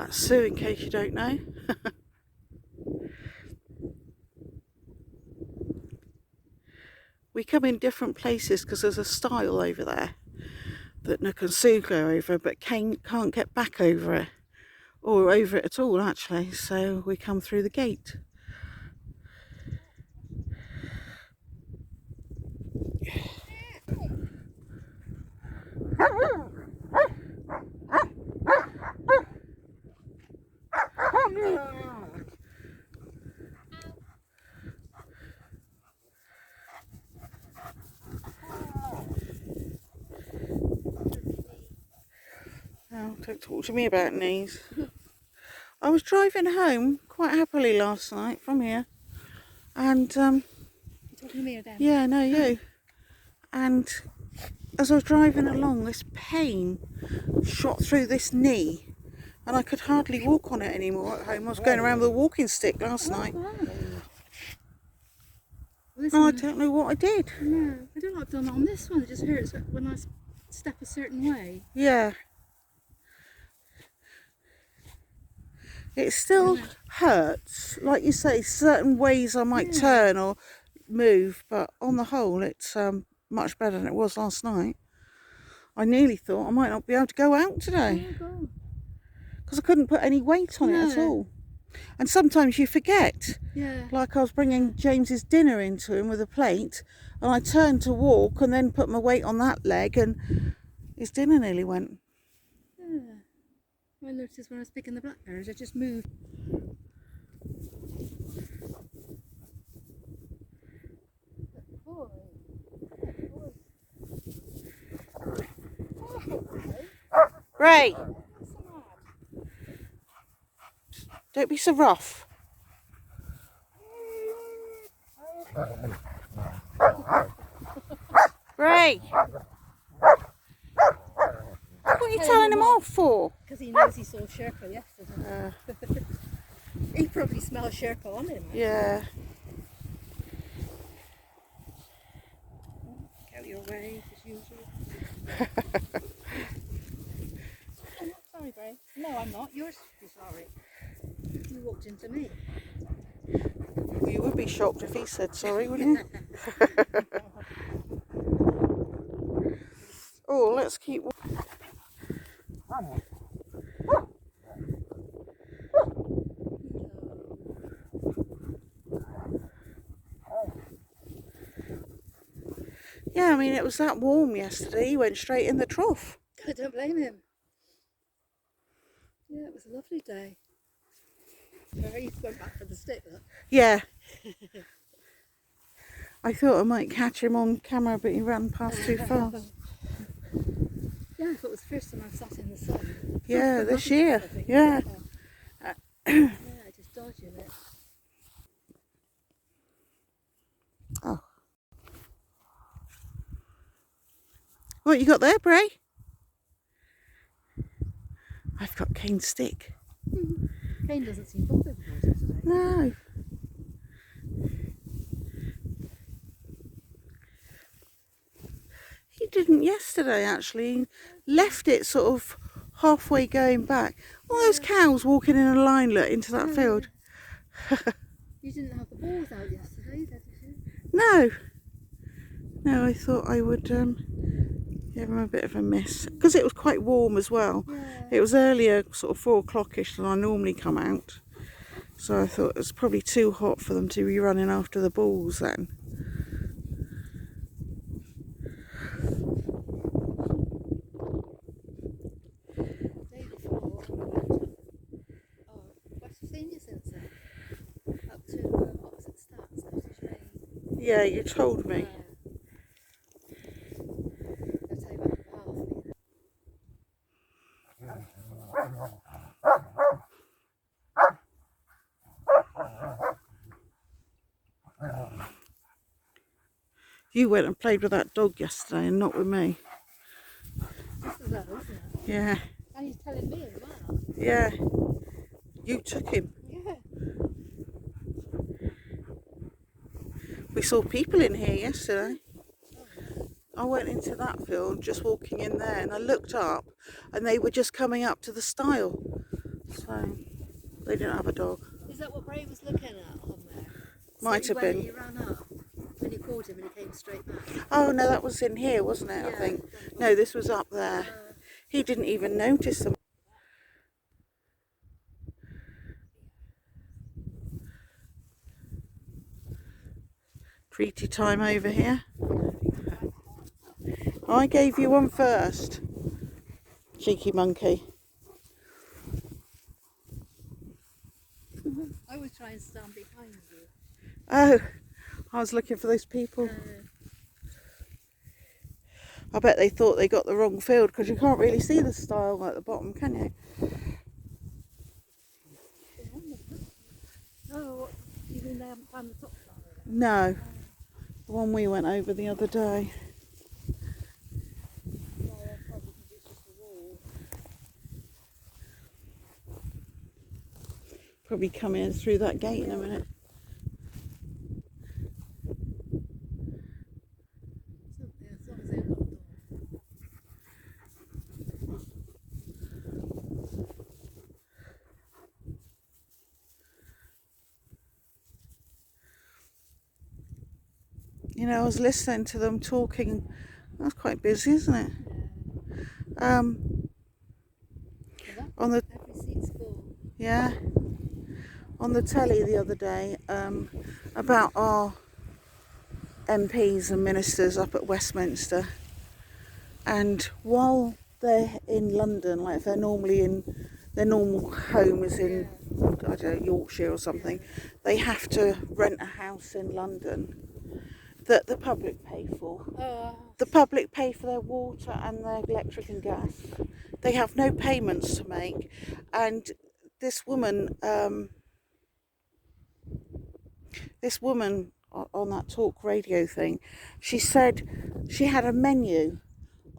That's Sue, in case you don't know. We come in different places because there's a stile over there that Nook and Sue go over, but Kane can't get back over it, or over it at all actually, so we come through the gate. Oh, don't talk to me about knees. I was driving home quite happily last night from here, and Talking to me or them? yeah, no, you. And as I was driving along, this pain shot through this knee, and I could hardly walk on it anymore at home. I was going around with a walking stick last night. Well, I don't know what I did. No, I don't know what I've done on this one. It just hurts when I step a certain way. Yeah. It still hurts, like you say, certain ways I might turn or move, but on the whole it's much better than it was last night. I nearly thought I might not be able to go out today because I couldn't put any weight on it at all. And sometimes you forget. Yeah. Like I was bringing James's dinner into him with a plate, and I turned to walk and then put my weight on that leg, and his dinner nearly went. Yeah. I noticed when I was picking the blackberries, I just moved. Ray! Don't be so rough. Ray! What are you telling him off for? Because he knows he saw Sherpa yesterday. He probably smells Sherpa on him. Yeah. Go your way, as usual. I'm not sorry, Brea. No, I'm not. You're sorry. You walked into me. Well, you would be shocked if he said sorry, wouldn't you? Oh, let's keep... Yeah, I mean, it was that warm yesterday. He went straight in the trough. I don't blame him. Yeah, it was a lovely day. He went back for the stick, look. Yeah. I thought I might catch him on camera, but he ran past too fast. Yeah, I thought it was the first time I've sat in the sun. Yeah, this year. Yeah. Yeah, just dodging it. Oh. What you got there, Brea? I've got Kane's stick. Kane doesn't seem bothered about it today. No. He didn't yesterday, actually. He left it sort of halfway going back. All those cows walking in a line, look, into that field. You didn't have the balls out yesterday, did you? No. No, I thought I would give him a bit of a miss. Because it was quite warm as well. Yeah. It was earlier, sort of 4 o'clock-ish than I normally come out. So I thought it was probably too hot for them to be running after the balls then. Yeah, you told me. You went and played with that dog yesterday and not with me. This is low, isn't it? Yeah. And he's telling me as well. Yeah. You took him. Yeah. We saw people in here yesterday. I went into that field, just walking in there, and I looked up and they were just coming up to the stile. So they didn't have a dog. Is that what Brea was looking at on there? Might have been. He ran up and you called him and he came straight back. Oh no, that was in here, wasn't it? I Yeah, think. No, this was up there. He didn't even notice them. Treaty time over here. I gave you one first. Cheeky monkey. I was trying to stand behind you. Oh, I was looking for those people. I bet they thought they got the wrong field because you can't really see the stile at the bottom, can you? Oh, you mean they haven't found the top style? No, the one we went over the other day. No, that's probably because it's just a wall. Probably come in through that gate in a minute. As long as they've got a door. You know, I was listening to them talking. That's quite busy, isn't it? On the Every seat's full. yeah, on the telly the other day about our MPs and ministers up at Westminster, and while they're in London, like if they're normally in their normal home is in I don't know, Yorkshire or something, they have to rent a house in London that the public pay for. The public pay for their water and their electric and gas. They have no payments to make. And this woman on that talk radio thing, she said she had a menu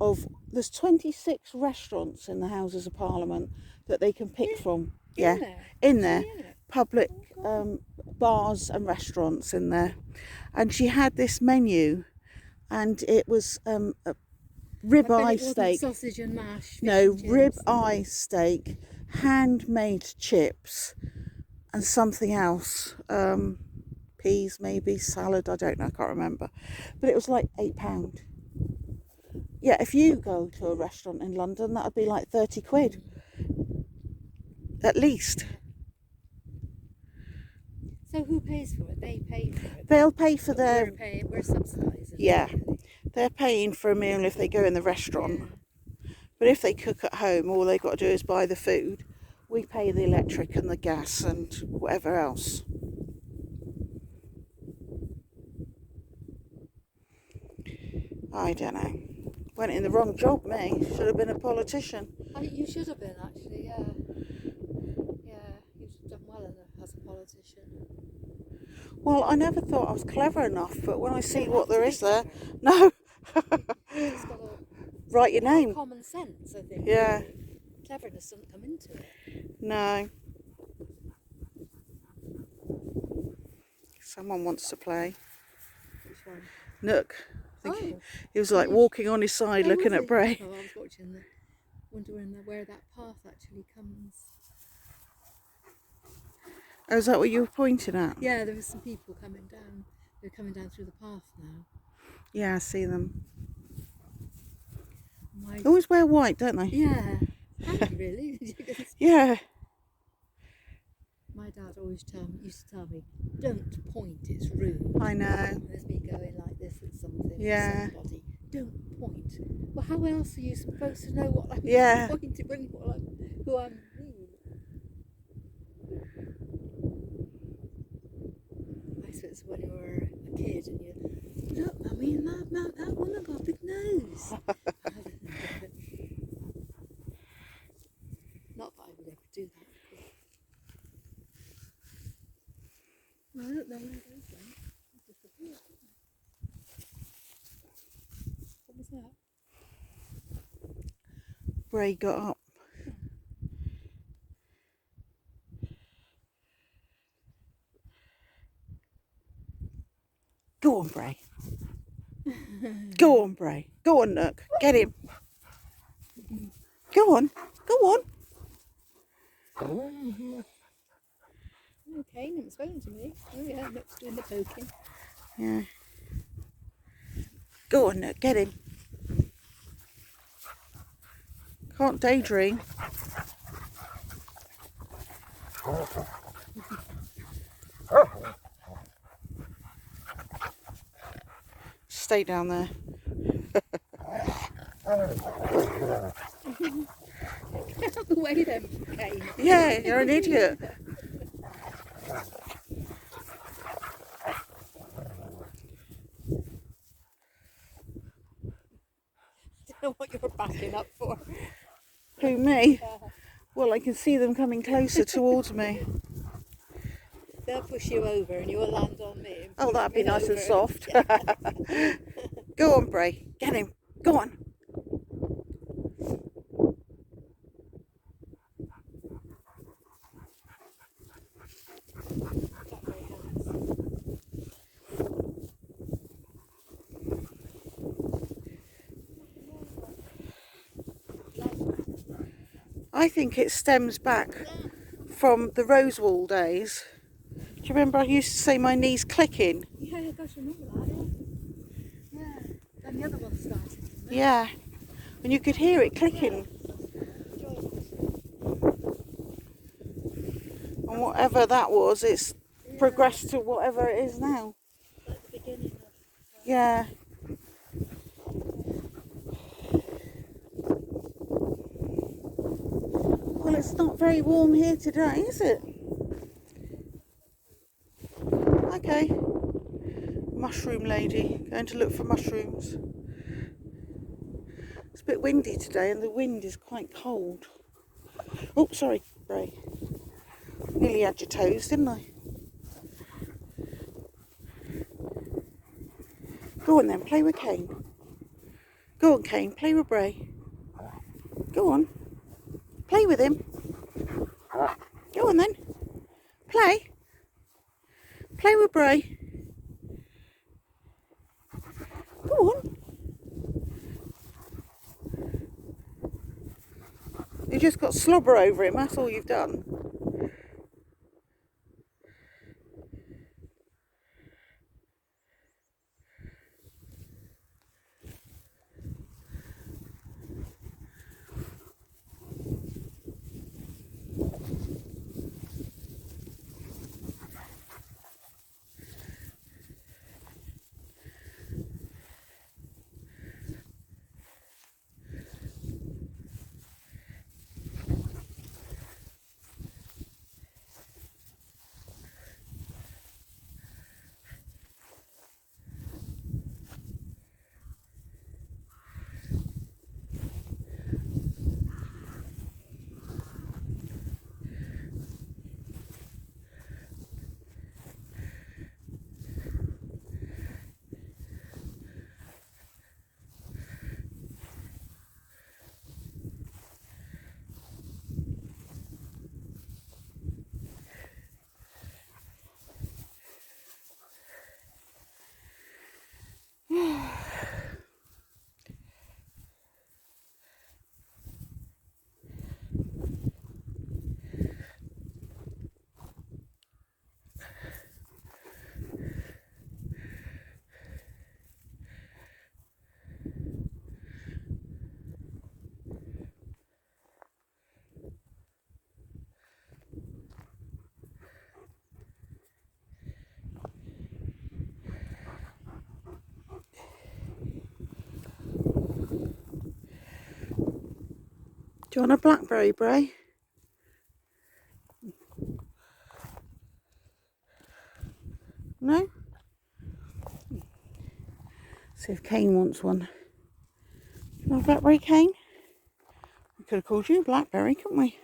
of, there's 26 restaurants in the Houses of Parliament that they can pick from. In there. Public bars and restaurants in there. And she had this menu, and it was a rib-eye steak. Sausage and mash. No, rib-eye steak, handmade chips, and something else. Peas, maybe, salad, I don't know, I can't remember. But it was like £8. Yeah, if you go to a restaurant in London, that would be like 30 quid. At least. So who pays for it? They pay for it. They'll pay for their... We're subsidising. Yeah, they're paying for a meal if they go in the restaurant. Yeah. But if they cook at home, all they've got to do is buy the food. We pay the electric and the gas and whatever else. I don't know. Went in the wrong job, me. Should have been a politician. You should have been, actually, yeah. Yeah, you've done well as a politician. Well, I never thought I was clever enough, but when I see what there is there, no. You just got to write your name. Common sense, I think. Yeah. Really. Cleverness doesn't come into it. No. Someone wants to play. Which one? Nook. I think he was like walking on his side looking at Brea. Oh, I was watching wondering where that path actually comes. Oh, is that what you were pointing at? Yeah, there were some people coming down. They're coming down through the path now. Yeah, I see them. They always wear white, don't they? Yeah. Really? Yeah. My dad always used to tell me, don't point, it's rude. I know. There's me going like this at something. Yeah. Somebody. Don't point. Well, how else are you supposed to know what I'm pointing, who I'm being? I suppose when you were a kid and you look, I mean, that woman got a big nose. Not that I would ever do that. I don't know where those went. They disappeared. What was that? Brea got up. Go on, Brea. Go on, Brea. Go on, Nook. Get him. Go on. Go on. Okay, Nook's spoken to me. Oh yeah, Nook's doing the poking. Yeah. Go on, Nook, get him. Can't daydream. Stay down there. Get out the way then, Kane. Yeah, you're an idiot. I don't know what you're backing up for. Who, me? Yeah. Well, I can see them coming closer towards me. They'll push you over and you'll land on me. And Oh, push that'd be me nice over. and soft. Go on, Brea. Get him. Go on. I think it stems back from the Rosewall days. Do you remember I used to say my knees clicking? Yeah, gosh, I remember that, yeah. Yeah, then the other one started, didn't it? Yeah, and you could hear it clicking. And whatever that was, it's progressed to whatever it is now. Like the beginning of... Yeah. Well, it's not very warm here today, is it? Okay. Mushroom lady, going to look for mushrooms. It's a bit windy today and the wind is quite cold. Oh, sorry, Brea. Nearly had your toes, didn't I? Go on then, play with Kane. Go on, Kane, play with Brea. Go on. Play with him. Go on then. Play. Play with Brea. Go on. You just got slobber over him, that's all you've done. Do you want a blackberry, Brea? No? See if Kane wants one. You want a blackberry, Kane? We could have called you blackberry, couldn't we?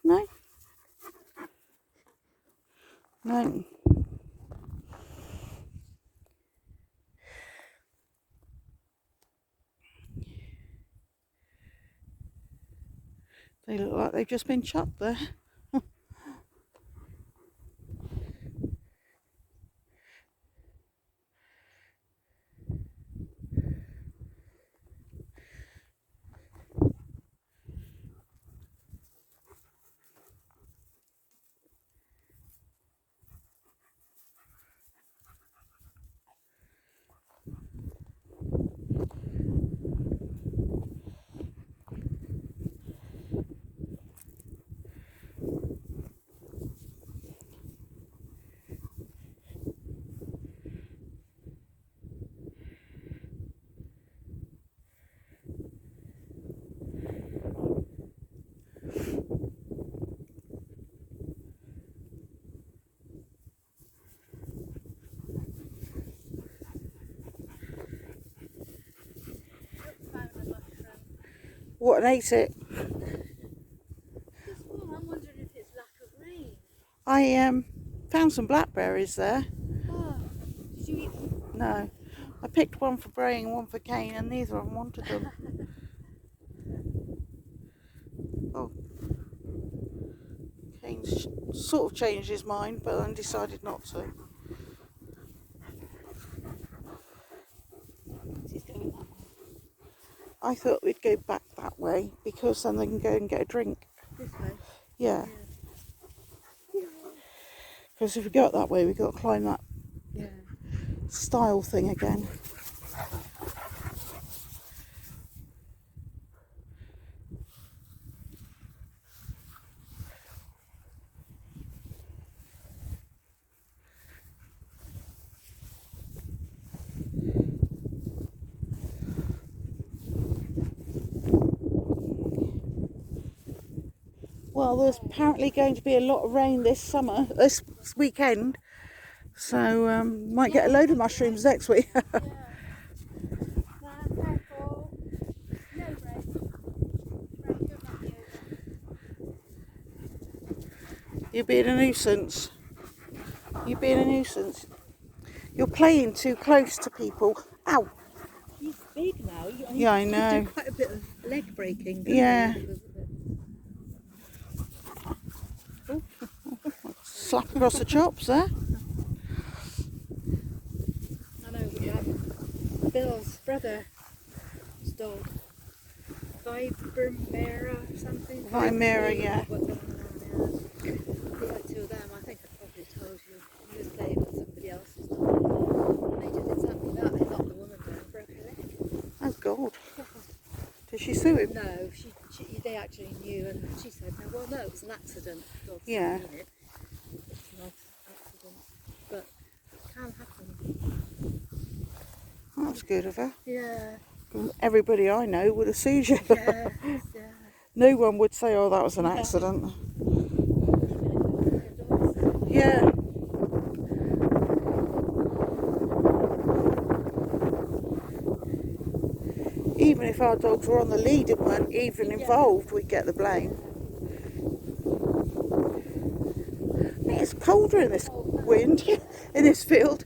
No? No. They look like they've just been chucked there. What, and ate it? Just one. I'm wondering if it's lack of rain. I found some blackberries there. Oh, did you eat them? No. I picked one for Brea and one for Kane, and neither of them wanted them. Oh. Kane's sort of changed his mind, but then decided not to. She's going that way. I thought we'd go back that way because then they can go and get a drink. This way? Yeah. Because if we go up that way, we've got to climb that stile thing again. Well, there's apparently going to be a lot of rain this weekend, so might get a load of mushrooms next week. You're being a nuisance. You're being a nuisance. You're playing too close to people. Ow! He's big now. Yeah, I know. You do quite a bit of leg breaking. Yeah. Slap across the chops there. I know, we have Bill's brother's dog. Vibramera or something. Vibramera, yeah. Whatever the name is. We had two of them. I think I probably told you. He was playing with somebody else's dog. And they did exactly that. They knocked the woman down and broke her leg. Oh, God. Did she sue him? No, they actually knew, and she said, no, it was an accident. Dogs Yeah. didn't mean it. It's not an accident, but it can happen. That's good of her. Yeah. Everybody I know would have sued you. Yeah. No one would say, oh, that was an accident. Yeah. Even if our dogs were on the lead and weren't even involved, we'd get the blame. It's colder in this wind, in this field.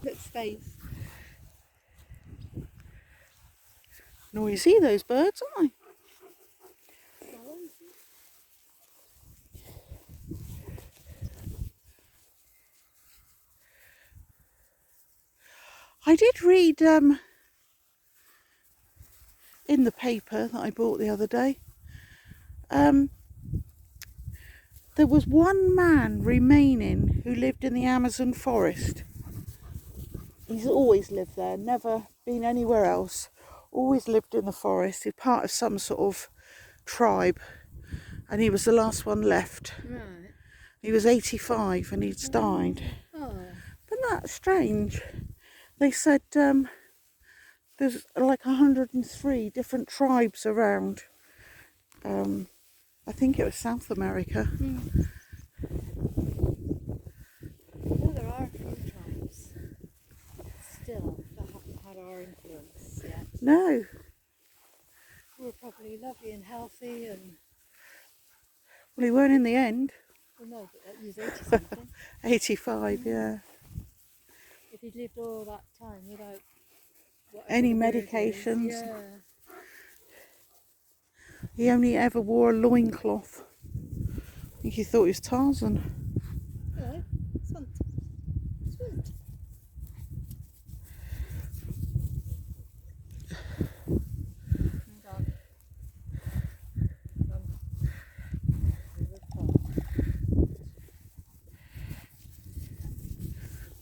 Look, space. Noisy, those birds, aren't they? I did read in the paper that I bought the other day, there was one man remaining who lived in the Amazon forest. He's always lived there, never been anywhere else, always lived in the forest. He's part of some sort of tribe, and he was the last one left. Right. He was 85 and he'd died. Oh. But that's strange. They said there's like 103 different tribes around. I think it was South America. Well, there are a few tribes still that haven't had our influence yet. No. We're probably lovely and healthy and... Well, he weren't in the end. Well, no, but he was 80 something. 85, yeah. If he'd lived all that time without... Any medications. Yeah. He only ever wore a loincloth. I think he thought he was Tarzan. Hello, Sunt. Sunt.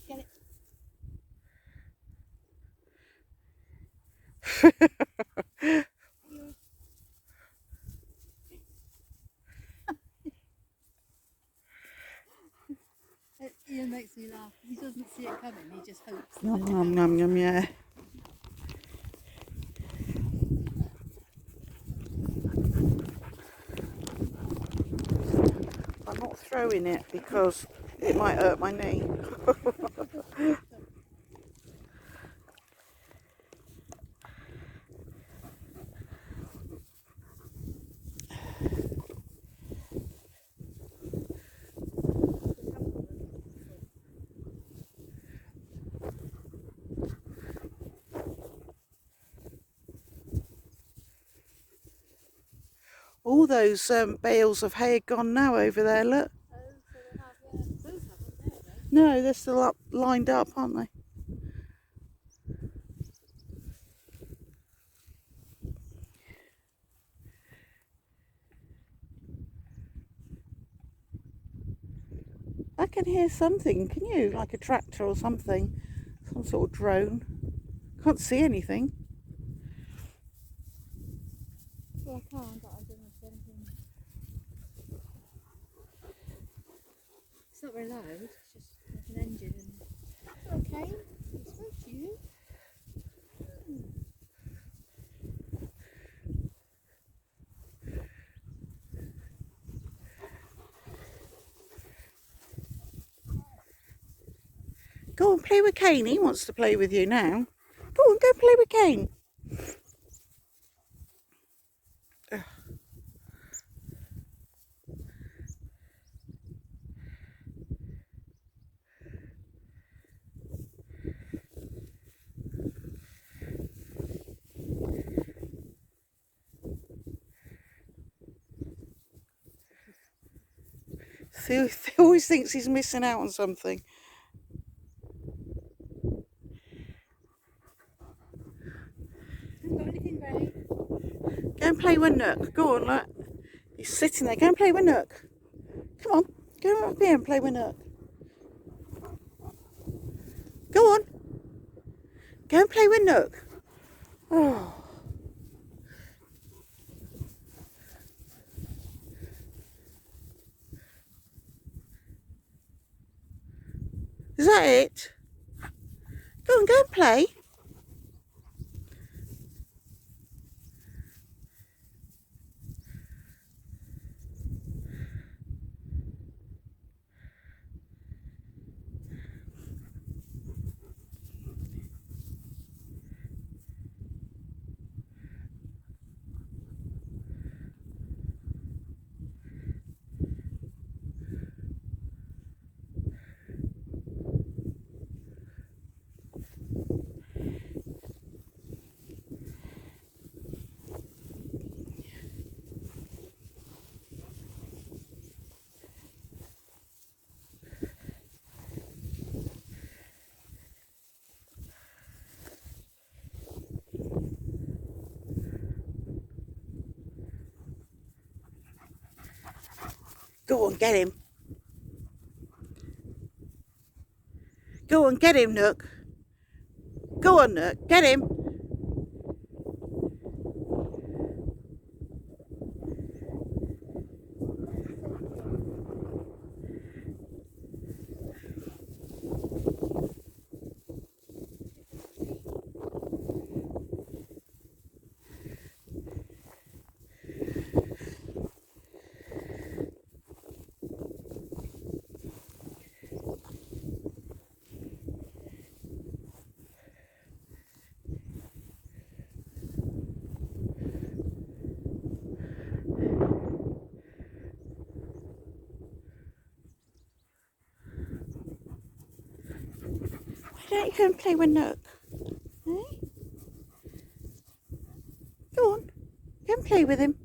Get it. Ian makes me laugh. He doesn't see it coming, he just hopes. Yum, yum, yum, yum, yeah. throwing it because it might hurt my knee. All those bales of hay are gone now over there, look. Oh, so they have, yeah. Those haven't, there we go. No, they're still up, lined up, aren't they? I can hear something, can you? Like a tractor or something. Some sort of drone. Can't see anything. Well, I can't, but I don't know if there's anything. It's not very loud, it's just like an engine. And... Okay, I spoke to you. Go and play with Kane. He wants to play with you now. Go on, go play with Kane. See, he always thinks he's missing out on something. Haven't got anything, Ray. Go and play with Nook. Go on, look. He's sitting there. Go and play with Nook. Come on. Go up here and play with Nook. Go on. Go and play with Nook. Oh. Is that it? Go and play. Go on, get him. Go on, get him, Nook. Go on, Nook, get him. Why don't you go and play with Nook? Eh? Go on, go and play with him.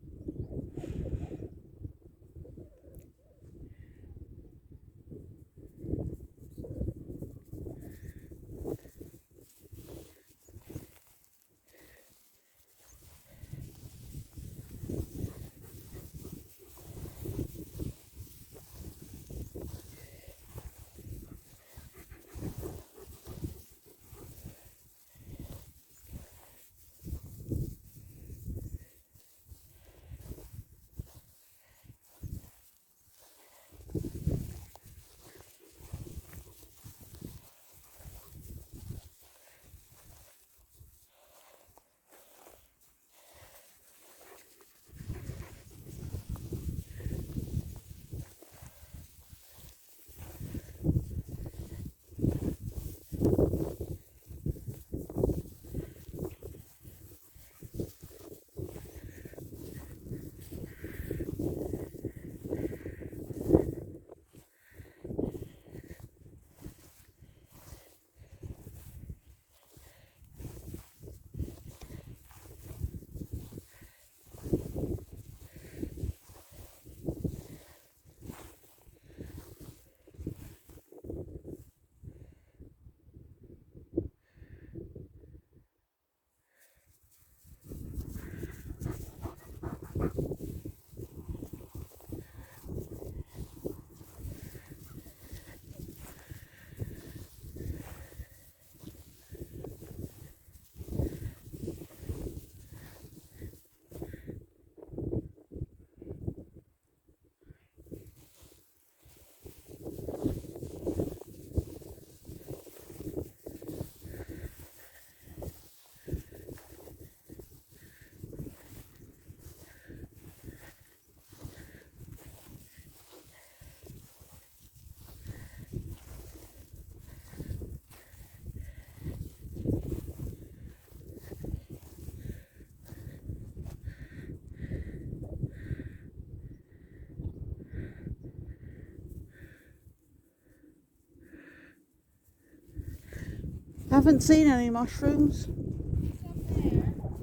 Haven't seen any mushrooms.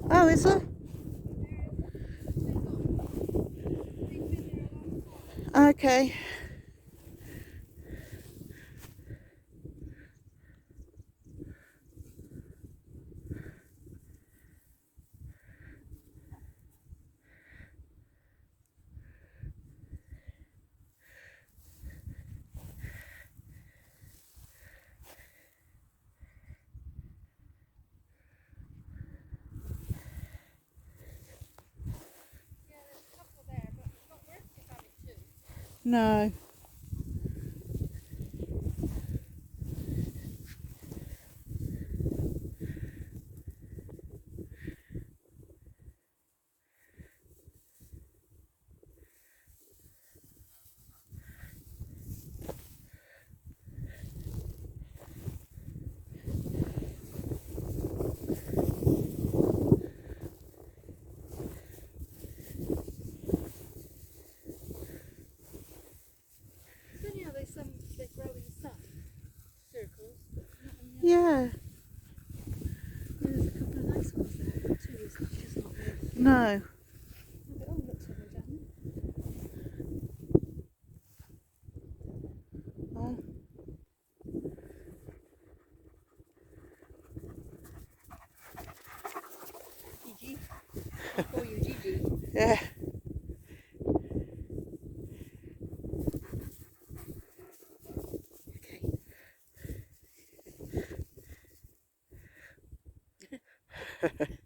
Oh, is there? Okay. No. They grow in the sun, circles, but not in the Yeah. There's a couple of nice ones there, but two is just not really. No. Oh, look, somewhere down Oh. there. Gigi. I'll call you Gigi. Yeah. Okay.